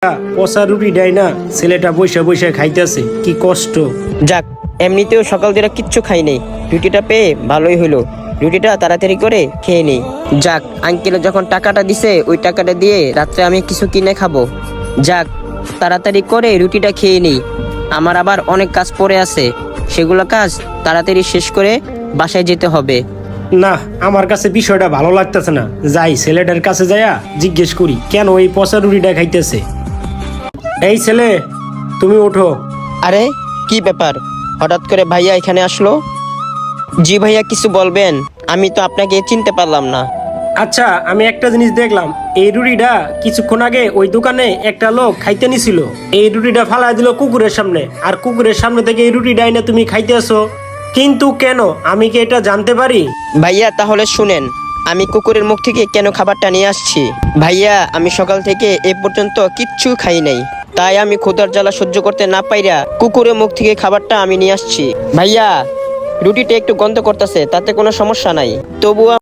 পচা রুটি দেয় না, ছেলেটা বসে বসে খাইতেছে, কি কষ্ট। যাক, এমনিতেও সকাল থেকে কিচ্ছু খাই নেই, রুটিটা পেয়ে ভালোই হলো। রুটিটা তাড়াতাড়ি করে খেয়ে নেই। যাক, আঙ্কেল যখন টাকাটা দিছে ওই টাকাটা দিয়ে রাত্রে আমি কিছু কিনে খাবো। যাক, তাড়াতাড়ি করে রুটিটা খেয়ে নেই। আমার আবার অনেক কাজ পড়ে আছে, সেগুলো কাজ তাড়াতাড়ি শেষ করে বাসায় যেতে হবে। না, আমার কাছে বিষয়টা ভালো লাগতেছে না। যাই ছেলেটার কাছে যাইয়া জিজ্ঞেস করি কেন এই পচা রুটিটা খাইতেছে। এই ছেলে, তুমি ওঠো। আরে কি ব্যাপার, হঠাৎ করে ভাইয়া এখানে আসলো? জি ভাইয়া, কিছু বলবেন? আমি তো আপনাকে চিনতে পারলাম না। আচ্ছা, আমি একটা জিনিস দেখলাম, এই রুটিটা কিছুক্ষণ আগে ওই দোকানে একটা লোক খাইতে নিছিল। এই রুটিটা ফালাই দিল কুকুরের সামনে, আর কুকুরের সামনে থেকে এই রুটিটা এনে তুমি খাইতেছো। কিন্তু কেন, আমি কি এটা জানতে পারি? ভাইয়া তাহলে শুনেন, আমি কুকুরের মুখ থেকে কেন খাবারটা নিয়ে আসছি। ভাইয়া, আমি সকাল থেকে এ পর্যন্ত কিচ্ছু খাই নাই, তাই আমি ক্ষুধার জ্বালা সহ্য করতে না পাইরা কুকুরের মুখ থেকে খাবারটা আমি নিয়ে আসছি। ভাইয়া, রুটিটা একটু গন্ধ করতেছে, তাতে কোনো সমস্যা নাই, তবুও